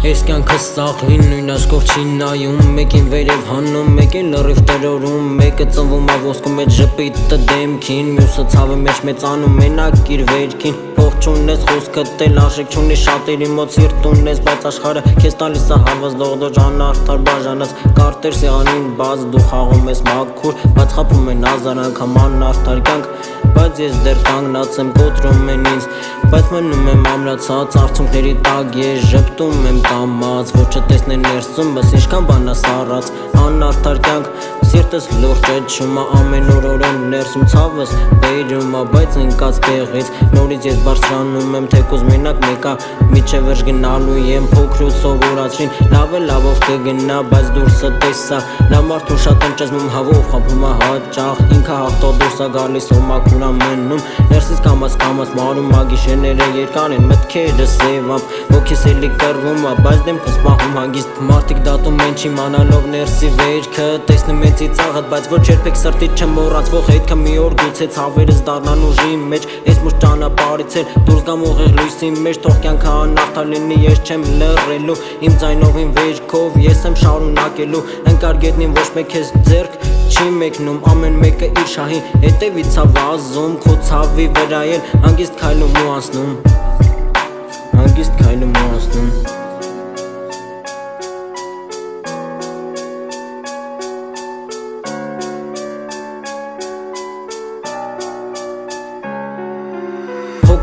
Ես կյանքս սաղին նույն աշկով չի նայում Մեկին վերև հանում, մեկին լրիվ տերորում Մեկը ծնվում է ոսկու մեջ ժպիտը դեմքին Մյուսը ցավը մեջ մեծանում մենակ իր վերքին Փող չունես խոսքը տել արժեք չունի շատերի մոտ սիրտ ունես Բայց աշխարհը քեզ տալիս է հարված դողդոջ անարդար բաժանած Կարտեր սեղանին բաց դու խաղում ես մաքուր Բայց խաբում են հազար անգամ անարդար կյանք Բայց ես դեռ կանգնած եմ կոտրում են ինձ Բայց մնում եմ ամրացած արցունքների տակ Ես ժպտում եմ կամած Ոչ չտեսնեն ներսումս ինչքան բան է սառած Անարդար կյանք Սիրտս լուրջ է չումա ամեն օրորեն ներսում ցավս բերում ա բայց ընկած տեղից Նորից ես բարձրանում եմ թեկուզ մենակ մեկա Միջև վերջ գնալու եմ փոքր ու սովորացրին Լավ է լավով կգնա բայց դուրսը տեսա Լավ մարդու շատ եմ ճզմում հավով խաբում ա հաճախ Ինքը հաղթող դուրս ա գալիս ու մաքուր ա մնում Ներսից կամաց մարում ա գիշերները երկար են մտքերը սևամ Ոգիս էլի կռվում ա բայց դեմքս պահում հանգիստ Մարդիկ դատում են չիմանալով ներսի վերքը Տեսնում են ծիծաղդ բայց ոչ երբեք սրտից չմոռացվող հետքը մի օր գուցե ցավերս դառնան ուժի մեջ Ես մուշ ճանապարհից էլ դուրս գամ ուղիղ լույսի մեջ Թող կյանքը անարդար լինի ես չեմ լռելու Իմ ձայնովին վերքով ես եմ շարունակելու Ընկար գետնին ոչ մեկ քեզ ձեռք չի մեկնում Ամեն մեկը իր շահի հետևից ա վազում Քո ցավի վրա էլ հանգիստ քայլում ու անցնում Հանգիստ քայլում ու անցնում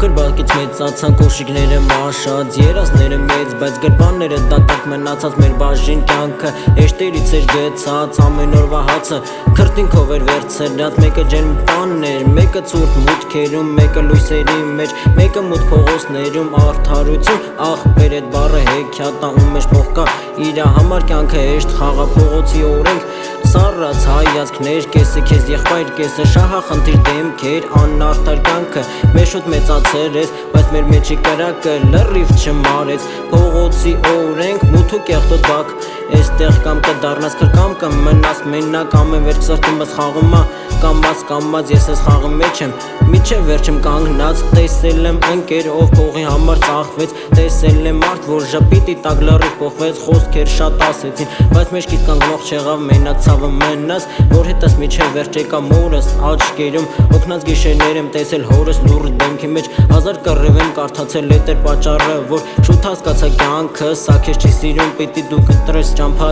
Փոքր բակից մեծացան կոշիկները մաշած Երազները մեծ բայց գրպանները դատարկ մնացած Մեր բաժին կյանքը էշտերից էր գցած Ամեն օրվա հացը քրտինքով էր վերցրած Մեկը ջերմ տաններ, մեկը ցուրտ մուտքերում Մեկը լույսերի մեջ, մեկը մութ փողոցներում Արդարություն, ախպեր էդ բառը հեքիաթ ա Ում մեջ փող կա իրա համար կյանքը հեշտ խաղա Փողոցի օրենք Սառած հայացքներ, կեսը քեզ եղբայր, կեսը շահախնդիր դեմքեր Անարդար կյանքը մեզ շուտ մեծացրեց Բայց մեր մեջի կրակը լրիվ չմարեց Փողոցի օրենք, մութ ու կեղտոտ բակ Էստեղ կամ կդառնաս քրկամ կմնաս մենակ Ամեն վերջ սրտումս խաղում ա կամաց ես ես խաղի մեջ եմ Միջև վերջում կանգնած տեսել եմ ընկեր ով փողի համար ծախվեց Տեսել եմ մարդ որ ժպիտի տակ լրիվ փոխվեց Խոսքեր շատ ասեցին բայց մեջքից կանգնող չեղավ մենակ ցավը մնաց Որ հետս միջև վերջ եկա մորս աչքերում Օգնած գիշերներ եմ տեսել հորս լուռ դեմքի մեջ Հազար կռիվ եմ կարդացել էդ էր պատճառը որ շուտ հասկացա կյանքը Սա քեզ չի սիրում պիտի դու կտրես ճամփա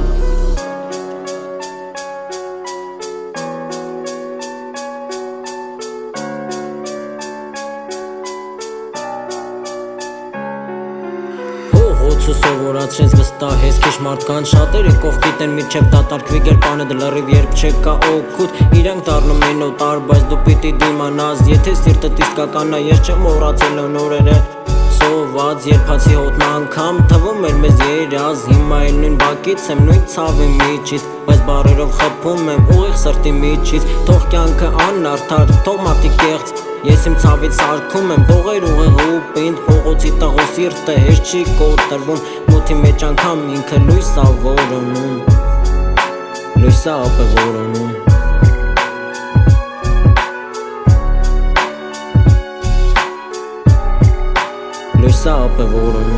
Փողոցը սովորացրեց վստահես քեզ մարդկանց Շատերը կողքիդ են միջև դատարկվի գրպանը դլռիվ երբ չկա օգուտ Իրանք դառնում են օտար բայց դու պիտի դիմանաս Եթե սիրտդ իսկական ա ես չեմ մոռացել նորերը Սոված երբացի հոտնա անգամ թվում էր մեզ երազ Հիմա էլ նույն բակից եմ նույն ցավի միջից Բայց բարերով խփում եմ ուղիղ սրտի միջից Թող կյանքը անարդար, թող մարդիկ կեղծ Ես իմ ցավից սարքում եմ փողեր ուղիղ ու պինդ Փողոցի տղու սիրտը հեշտ չի կոտրվում Մութի մեջ անգամ ինքը լույս ա որոնում Լույս ա ապը որոնում Լույս ա ապը որոնում